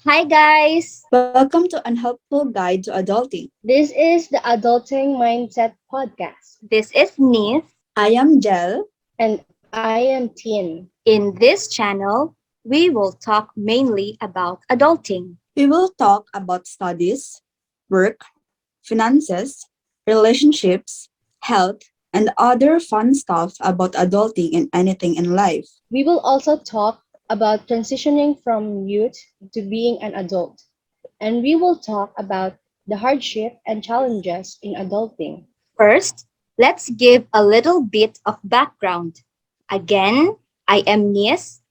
Hi, guys. Welcome to Unhelpful Guide to Adulting. This is the Adulting Mindset Podcast, This is Nis. I am Jel. and I am Tin. In this channel, we will talk mainly about adulting. We will talk about studies, work, finances, relationships, health, and other fun stuff about adulting and anything in life. We will also talk about transitioning from youth to being an adult, and we will talk about the hardship and challenges in adulting. First, let's give a little bit of background. Again, I am Nis.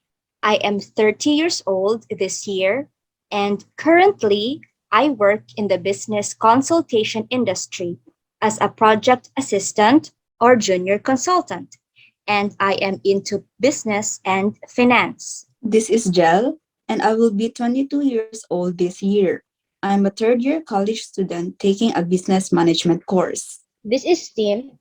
I am 30 years old this year, and currently I work in the business consultation industry as a project assistant or junior consultant, and I am into business and finance. This is Jel, and I will be 22 years old this year. I'm a third year college student taking a business management course. This is Tin,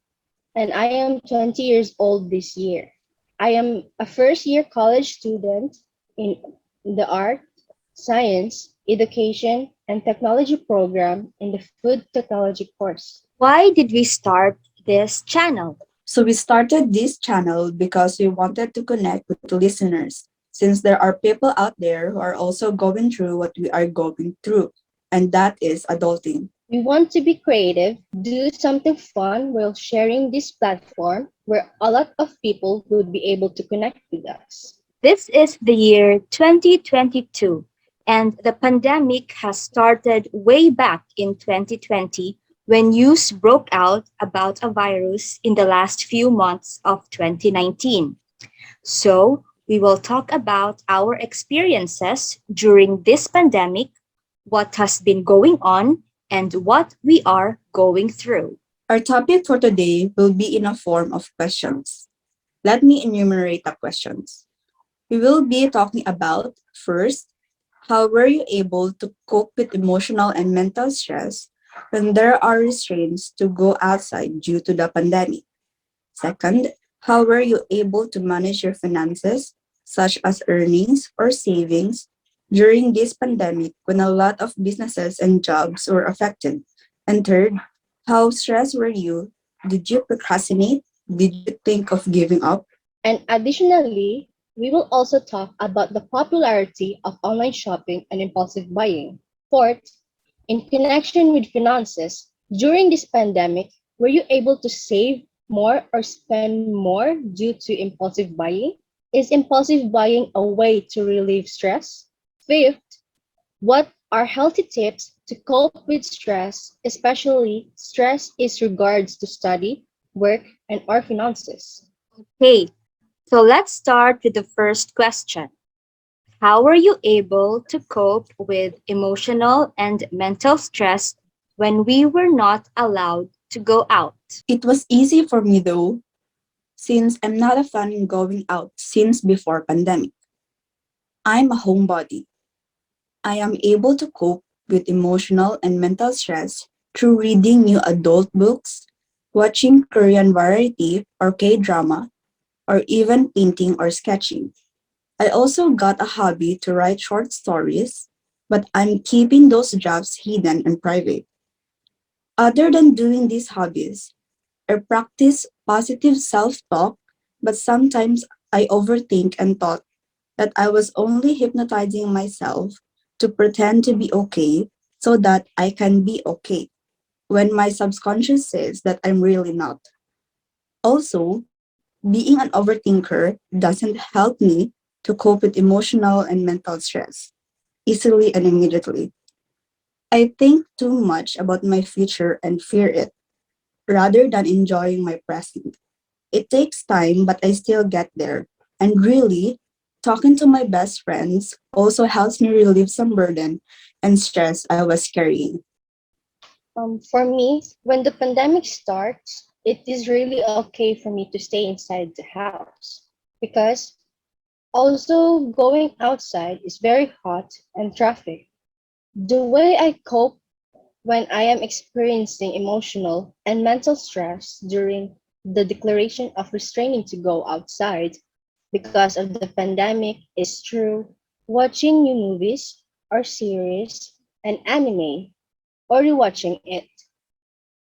and I am 20 years old this year. I am a first year college student in the art, science, education, and technology program in the food technology course. Why did we start this channel? So we started this channel because we wanted to connect with listeners, since there are people out there who are also going through what we are going through, and that is adulting. We want to be creative, do something fun while sharing this platform where a lot of people would be able to connect with us. This is the year 2022, and the pandemic has started way back in 2020 when news broke out about a virus in the last few months of 2019. So, we will talk about our experiences during this pandemic, what has been going on, and what we are going through. Our topic for today will be in a form of questions. Let me enumerate the questions. We will be talking about first, how were you able to cope with emotional and mental stress when there are restraints to go outside due to the pandemic? Second, how were you able to manage your finances, such as earnings or savings, during this pandemic when a lot of businesses and jobs were affected? And third, how stressed were you? Did you procrastinate? Did you think of giving up? And additionally, we will also talk about the popularity of online shopping and impulsive buying. Fourth, in connection with finances, during this pandemic, were you able to save more or spend more due to impulsive buying? Is impulsive buying a way to relieve stress? Fifth, what are healthy tips to cope with stress, especially stress is regards to study, work, and our finances? Okay, so let's start with the first question. How were you able to cope with emotional and mental stress when we were not allowed to go out? It was easy for me though, since I'm not a fan in going out since before pandemic. I'm a homebody. I am able to cope with emotional and mental stress through reading new adult books, watching Korean variety or K-drama, or even painting or sketching. I also got a hobby to write short stories, but I'm keeping those drafts hidden and private. Other than doing these hobbies, I practice positive self talk, but sometimes I overthink and thought that I was only hypnotizing myself to pretend to be okay so that I can be okay when my subconscious says that I'm really not. Also, being an overthinker doesn't help me to cope with emotional and mental stress easily and immediately. I think too much about my future and fear it rather than enjoying my present. It takes time, but I still get there. And really, talking to my best friends also helps me relieve some burden and stress I was carrying. For me, when the pandemic starts, it is really okay for me to stay inside the house because also going outside is very hot and traffic. The way I cope when I am experiencing emotional and mental stress during the declaration of restraining to go outside because of the pandemic is through watching new movies, or series, an anime, or rewatching it,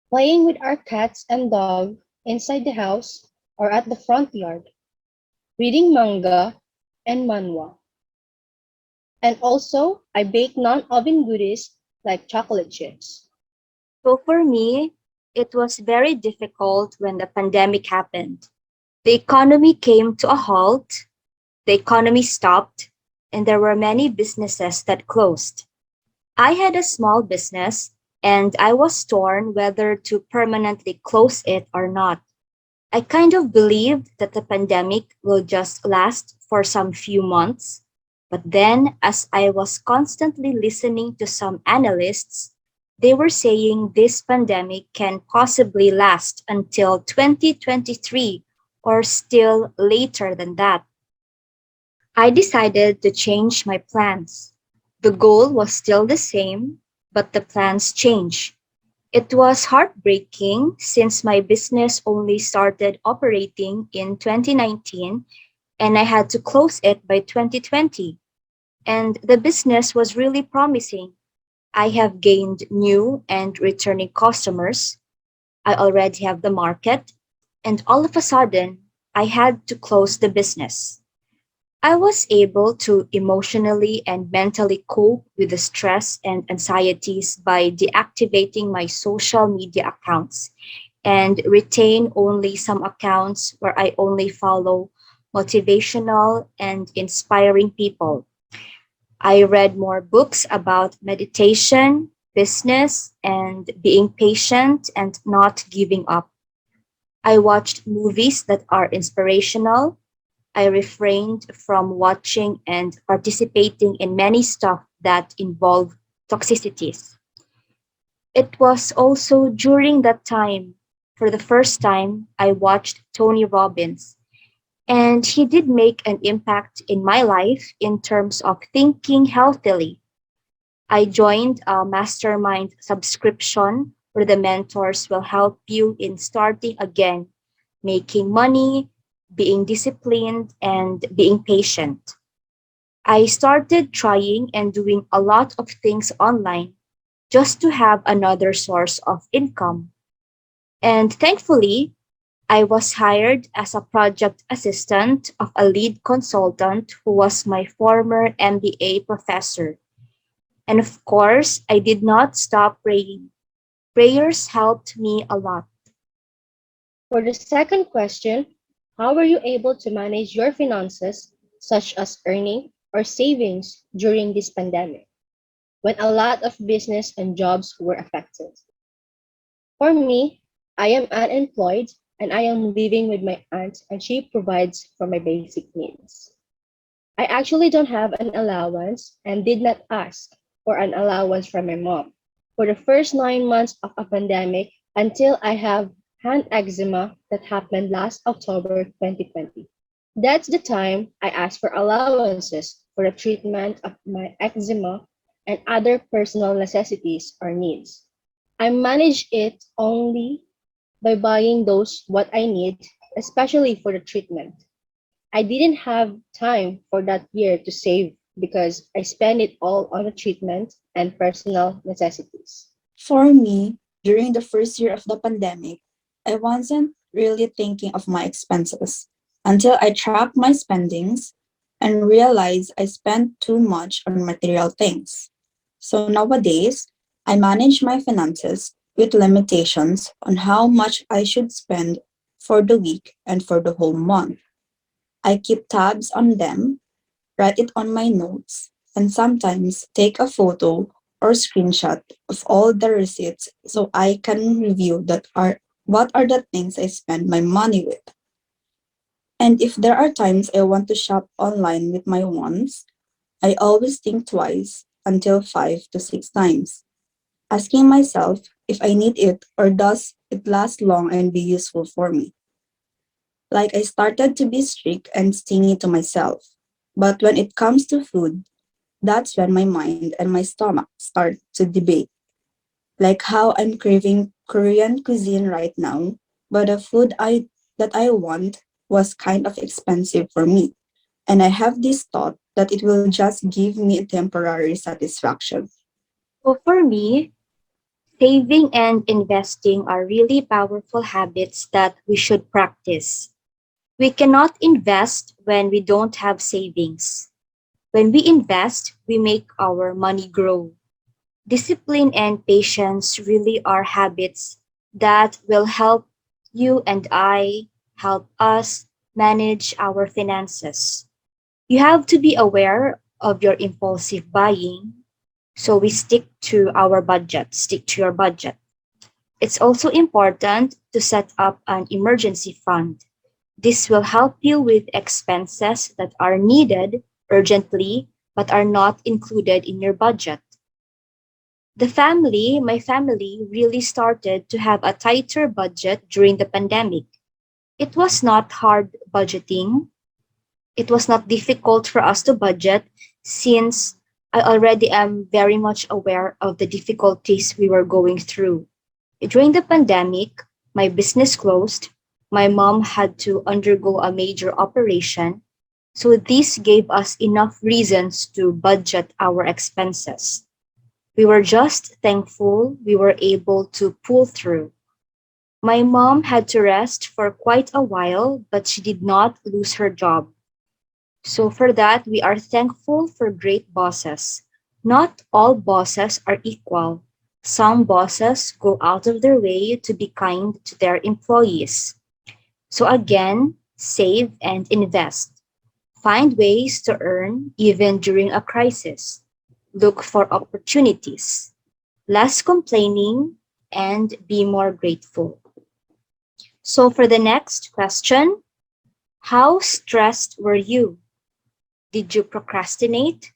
playing with our cats and dog inside the house or at the front yard, reading manga and manhwa. And also, I bake non-oven goodies like chocolate chips. So for me, it was very difficult when the pandemic happened. The economy came to a halt, the economy stopped, and there were many businesses that closed. I had a small business, and I was torn whether to permanently close it or not. I kind of believed that the pandemic will just last for some few months. But then, as I was constantly listening to some analysts, they were saying this pandemic can possibly last until 2023 or still later than that. I decided to change my plans. The goal was still the same, but the plans changed. It was heartbreaking since my business only started operating in 2019 and I had to close it by 2020. And the business was really promising. I have gained new and returning customers. I already have the market. And all of a sudden, I had to close the business. I was able to emotionally and mentally cope with the stress and anxieties by deactivating my social media accounts and retain only some accounts where I only follow motivational and inspiring people. I read more books about meditation, business, and being patient and not giving up. I watched movies that are inspirational. I refrained from watching and participating in many stuff that involve toxicities. It was also during that time, for the first time, I watched Tony Robbins, and he did make an impact in my life in terms of thinking healthily. I joined a mastermind subscription where the mentors will help you in starting again, making money, being disciplined, and being patient. I started trying and doing a lot of things online just to have another source of income. And thankfully, I was hired as a project assistant of a lead consultant who was my former MBA professor. And of course, I did not stop praying. Prayers helped me a lot. For the second question, how were you able to manage your finances, such as earning or savings, during this pandemic, when a lot of business and jobs were affected? For me, I am unemployed and I am living with my aunt and she provides for my basic needs. I actually don't have an allowance and did not ask for an allowance from my mom for the first 9 months of a pandemic until I have hand eczema that happened last October 2020. That's the time I asked for allowances for the treatment of my eczema and other personal necessities or needs. I manage it only by buying those what I need, especially for the treatment. I didn't have time for that year to save because I spent it all on the treatment and personal necessities. For me, during the first year of the pandemic, I wasn't really thinking of my expenses until I tracked my spendings and realized I spent too much on material things. So nowadays, I manage my finances with limitations on how much I should spend for the week and for the whole month. I keep tabs on them, write it on my notes, and sometimes take a photo or screenshot of all the receipts so I can review that are what are the things I spend my money with. And if there are times I want to shop online with my wants, I always think twice until 5 to 6 times, asking myself if I need it or does it last long and be useful for me. Like I started to be strict and stingy to myself. But when it comes to food, that's when my mind and my stomach start to debate. Like how I'm craving Korean cuisine right now, but the food I that I want was kind of expensive for me. And I have this thought that it will just give me a temporary satisfaction. So for me, saving and investing are really powerful habits that we should practice. We cannot invest when we don't have savings. When we invest, we make our money grow. Discipline and patience really are habits that will help you and I, help us manage our finances. You have to be aware of your impulsive buying, so we stick to our budget, stick to your budget. It's also important to set up an emergency fund. This will help you with expenses that are needed urgently but are not included in your budget. My family really started to have a tighter budget during the pandemic. It was not hard budgeting. It was not difficult for us to budget since I already am very much aware of the difficulties we were going through. During the pandemic, my business closed. My mom had to undergo a major operation. So this gave us enough reasons to budget our expenses. We were just thankful we were able to pull through. My mom had to rest for quite a while, but she did not lose her job. So, for that, we are thankful for great bosses. Not all bosses are equal. Some bosses go out of their way to be kind to their employees. So, again, save and invest. Find ways to earn even during a crisis. Look for opportunities. Less complaining and be more grateful. So, for the next question, how stressed were you? Did you procrastinate?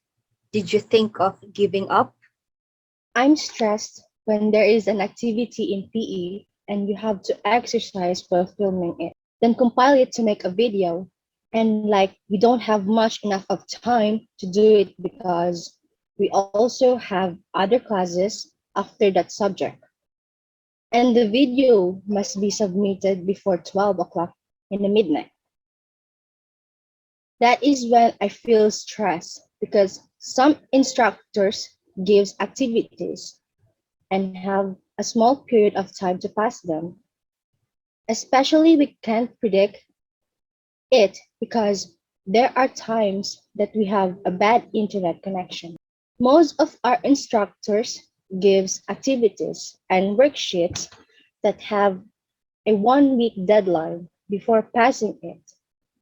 Did you think of giving up? I'm stressed when there is an activity in PE and you have to exercise while filming it, then compile it to make a video. And like we don't have much enough of time to do it because we also have other classes after that subject. And the video must be submitted before 12 o'clock in the midnight. That is when I feel stressed because some instructors gives activities and have a small period of time to pass them. Especially we can't predict it because there are times that we have a bad internet connection. Most of our instructors gives activities and worksheets that have a 1 week deadline before passing it.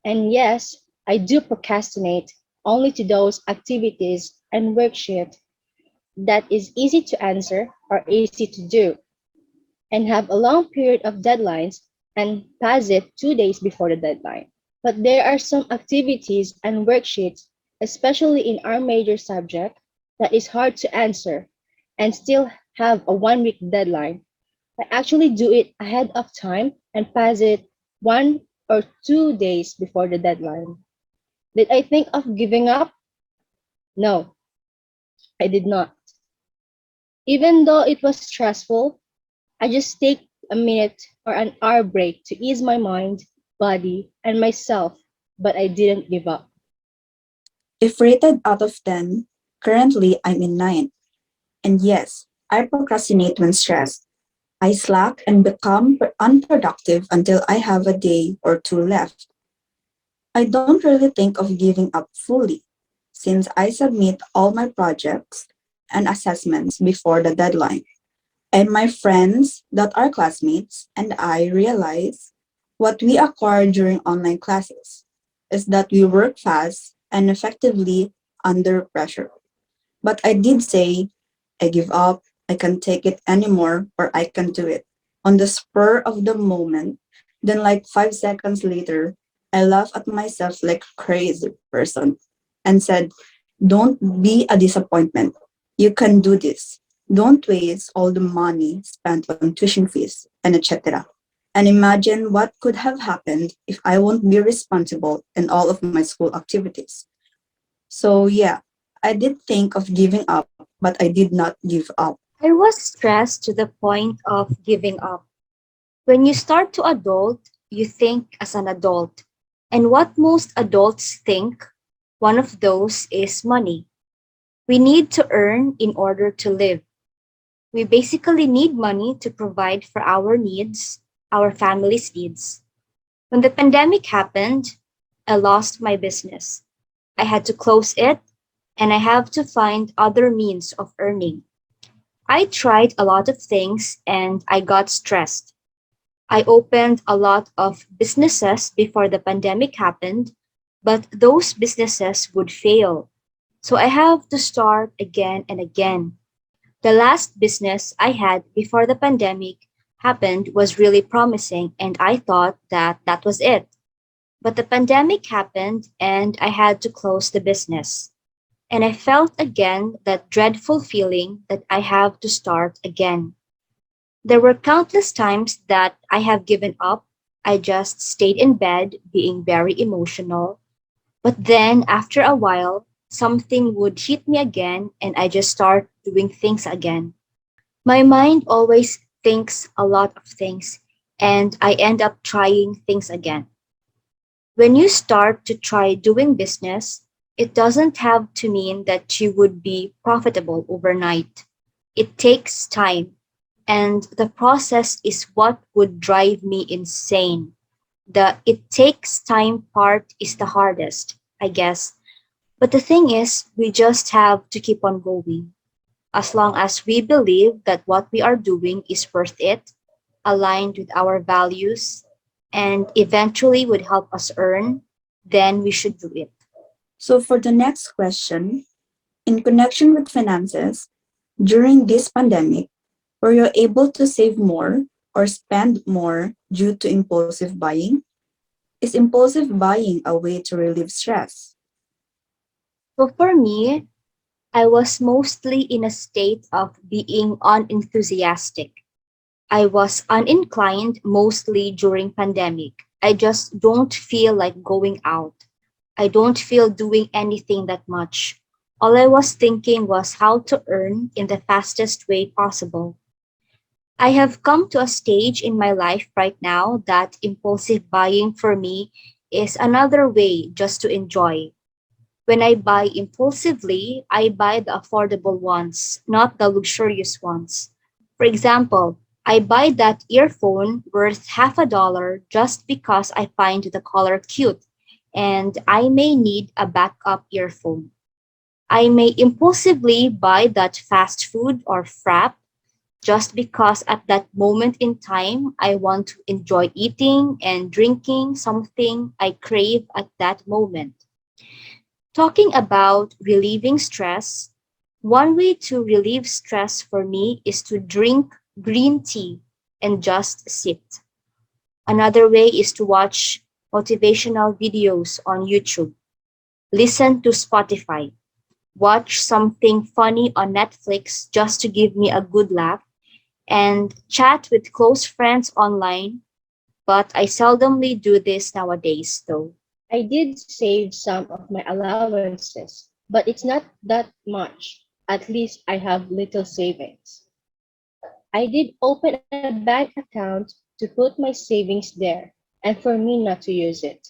And yes, I do procrastinate only to those activities and worksheet that is easy to answer or easy to do and have a long period of deadlines and pass it 2 days before the deadline. But there are some activities and worksheets, especially in our major subject, that is hard to answer and still have a 1 week deadline. I actually do it ahead of time and pass it 1 or 2 days before the deadline. Did I think of giving up? No, I did not. Even though it was stressful, I just take a minute or an hour break to ease my mind, body, and myself, but I didn't give up. If rated out of 10, currently I'm in 9. And yes, I procrastinate when stressed. I slack and become unproductive until I have a day or two left. I don't really think of giving up fully, since I submit all my projects and assessments before the deadline. And my friends that are classmates and I realize what we acquire during online classes is that we work fast and effectively under pressure. But I did say, I give up, I can't take it anymore, or I can do it. On the spur of the moment, then like 5 seconds later, I laughed at myself like a crazy person and said, don't be a disappointment. You can do this. Don't waste all the money spent on tuition fees and etc. And imagine what could have happened if I won't be responsible in all of my school activities. So yeah, I did think of giving up, but I did not give up. I was stressed to the point of giving up. When you start to adult, you think as an adult. And what most adults think, One of those is money. We need to earn in order to live. We basically need money to provide for our needs, our family's needs. When the pandemic happened, I lost my business. I had to close it, and I have to find other means of earning. I tried a lot of things and I got stressed. I opened a lot of businesses before the pandemic happened, but those businesses would fail. So I have to start again and again. The last business I had before the pandemic happened was really promising, and I thought that that was it. But the pandemic happened, and I had to close the business. And I felt again that dreadful feeling that I have to start again. There were countless times that I have given up. I just stayed in bed being very emotional. But then after a while, something would hit me again and I just start doing things again. My mind always thinks a lot of things and I end up trying things again. When you start to try doing business, it doesn't have to mean that you would be profitable overnight. It takes time, and the process is what would drive me insane. The it takes time part is the hardest, I guess. But the thing is, we just have to keep on going. As long as we believe that what we are doing is worth it, aligned with our values, and eventually would help us earn, then we should do it. So, for the next question, in connection with finances, during this pandemic, were you able to save more or spend more due to impulsive buying? Is impulsive buying a way to relieve stress? So for me, I was mostly in a state of being unenthusiastic. I was uninclined mostly during pandemic. I just don't feel like going out. I don't feel doing anything that much. All I was thinking was how to earn in the fastest way possible. I have come to a stage in my life right now that impulsive buying for me is another way just to enjoy. When I buy impulsively, I buy the affordable ones, not the luxurious ones. For example, I buy that earphone worth half a dollar just because I find the color cute and I may need a backup earphone. I may impulsively buy that fast food or frap just because at that moment in time I want to enjoy eating and drinking something I crave at that moment. Talking about relieving stress, one way to relieve stress for me is to drink green tea and just sit. Another way is to watch motivational videos on YouTube, listen to Spotify, watch something funny on Netflix just to give me a good laugh, and chat with close friends online. But I seldomly do this nowadays, though. I did save some of my allowances, but it's not that much. At least I have little savings. I did open a bank account to put my savings there and for me not to use it.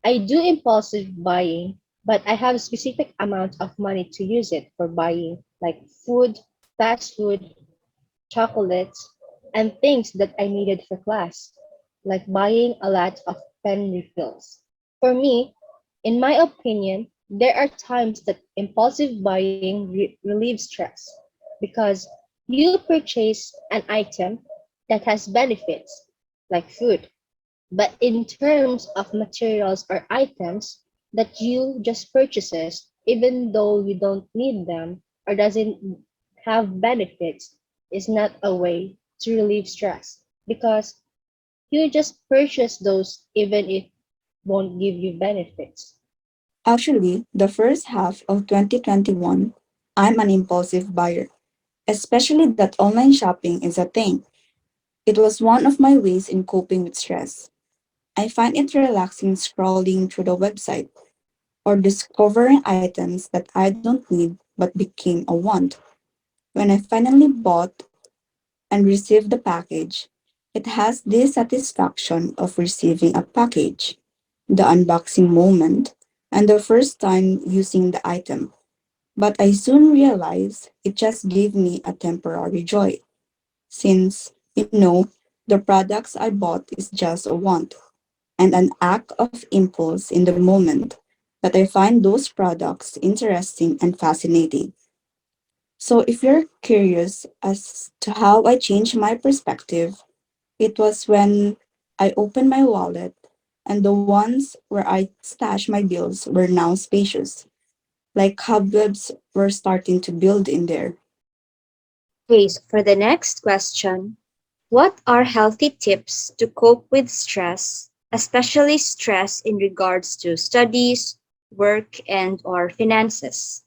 I do impulsive buying, but I have a specific amount of money to use it for buying like food, fast food, chocolates, and things that I needed for class, like buying a lot of pen refills. For me, in my opinion, there are times that impulsive buying relieves stress because you purchase an item that has benefits, like food, but in terms of materials or items that you just purchases, even though you don't need them or doesn't have benefits, is not a way to relieve stress because you just purchase those even if won't give you benefits. Actually, the first half of 2021, I'm an impulsive buyer, especially that online shopping is a thing. It was one of my ways in coping with stress. I find it relaxing scrolling through the website or discovering items that I don't need but became a want. When I finally bought and received the package, it has this satisfaction of receiving a package, the unboxing moment, and the first time using the item. But I soon realized it just gave me a temporary joy, since, the products I bought is just a want and an act of impulse in the moment that I find those products interesting and fascinating. So, if you're curious as to how I changed my perspective, it was when I opened my wallet and the ones where I stashed my bills were now spacious, like cobwebs were starting to build in there. Okay, so for the next question, what are healthy tips to cope with stress, especially stress in regards to studies, work, and or finances?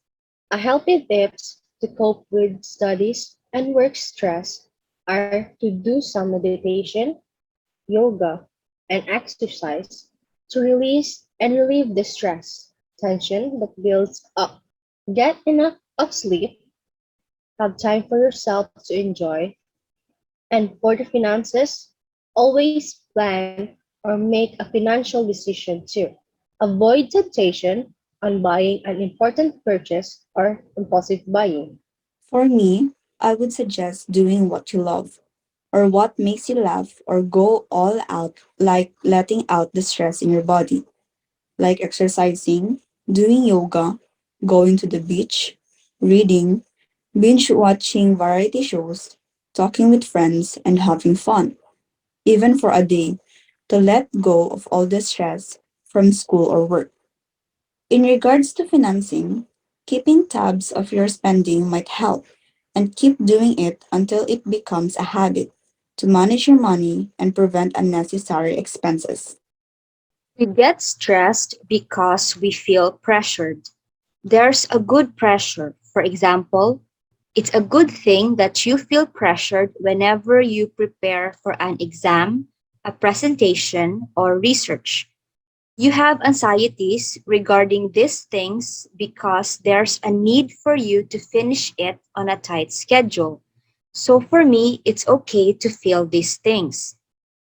A healthy tips to cope with studies and work stress are to do some meditation, yoga, and exercise to release and relieve the stress, tension that builds up. Get enough of sleep, have time for yourself to enjoy, and for the finances, always plan or make a financial decision too. Avoid temptation on buying an important purchase or impulsive buying. For me, I would suggest doing what you love or what makes you laugh or go all out, like letting out the stress in your body, like exercising, doing yoga, going to the beach, reading, binge watching variety shows, talking with friends, and having fun, even for a day, to let go of all the stress from school or work. In regards to financing, keeping tabs of your spending might help, and keep doing it until it becomes a habit to manage your money and prevent unnecessary expenses. We get stressed because we feel pressured. There's a good pressure. For example, it's a good thing that you feel pressured whenever you prepare for an exam, a presentation, or research. You have anxieties regarding these things because there's a need for you to finish it on a tight schedule. So for me, it's okay to feel these things.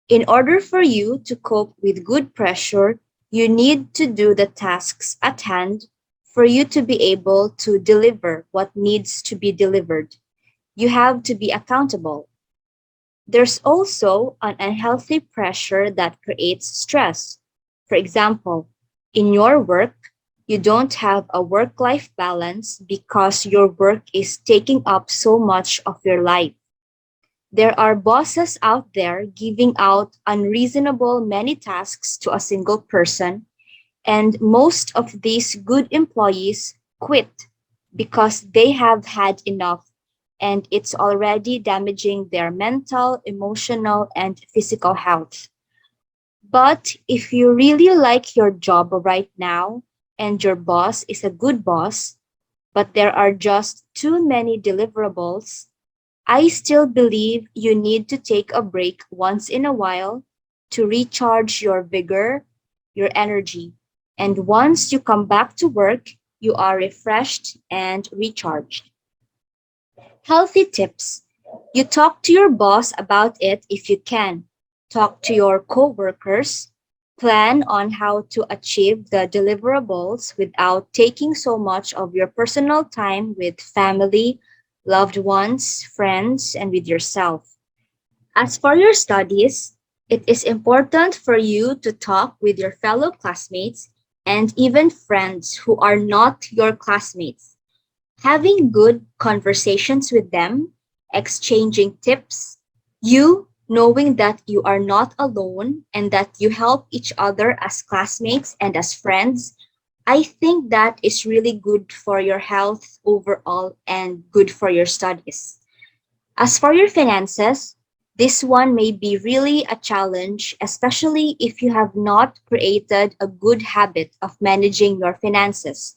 In order for you to cope with good pressure, you need to do the tasks at hand for you to be able to deliver what needs to be delivered. You have to be accountable. There's also an unhealthy pressure that creates stress. For example, in your work, you don't have a work life balance because your work is taking up so much of your life. There are bosses out there giving out unreasonable many tasks to a single person, and most of these good employees quit because they have had enough and it's already damaging their mental, emotional, and physical health. But if you really like your job right now and your boss is a good boss, but there are just too many deliverables, I still believe you need to take a break once in a while to recharge your vigor, your energy. And once you come back to work, you are refreshed and recharged. Healthy tips. You talk to your boss about it if you can. Talk to your coworkers. Plan on how to achieve the deliverables without taking so much of your personal time with family, loved ones, friends, and with yourself. As for your studies, it is important for you to talk with your fellow classmates and even friends who are not your classmates. Having good conversations with them, exchanging tips, you knowing that you are not alone and that you help each other as classmates and as friends, I think that is really good for your health overall and good for your studies. As for your finances, this one may be really a challenge, especially if you have not created a good habit of managing your finances.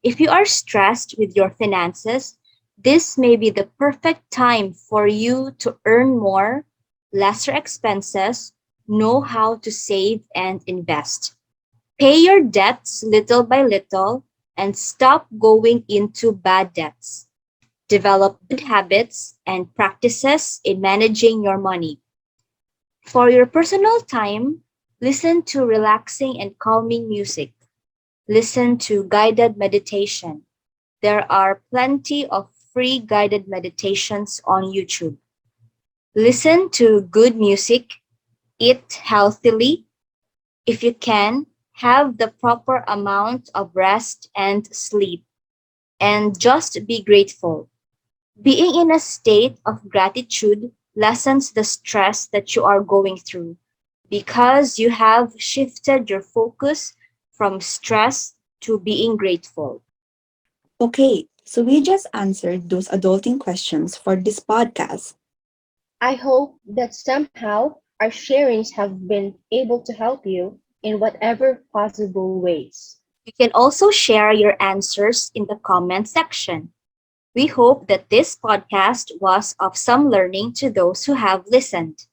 If you are stressed with your finances, this may be the perfect time for you to earn more, lesser expenses, know how to save and invest. Pay your debts little by little and stop going into bad debts. Develop good habits and practices in managing your money. For your personal time, listen to relaxing and calming music. Listen to guided meditation. There are plenty of free guided meditations on YouTube. Listen to good music, eat healthily. If you can, have the proper amount of rest and sleep, and just be grateful. Being in a state of gratitude lessens the stress that you are going through because you have shifted your focus from stress to being grateful. Okay, so we just answered those adulting questions for this podcast. I hope that somehow our sharings have been able to help you in whatever possible ways. You can also share your answers in the comment section. We hope that this podcast was of some learning to those who have listened.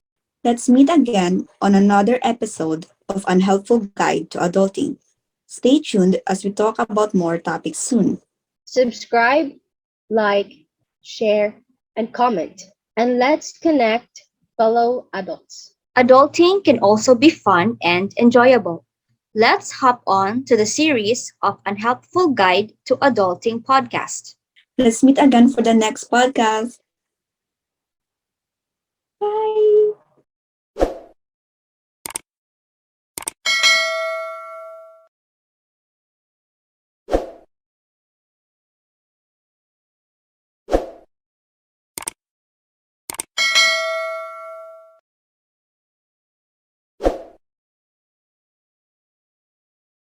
Let's meet again on another episode of Unhelpful Guide to Adulting. Stay tuned as we talk about more topics soon. Subscribe, like, share, and comment. And let's connect fellow adults. Adulting can also be fun and enjoyable. Let's hop on to the series of Unhelpful Guide to Adulting podcast. Let's meet again for the next podcast. Bye.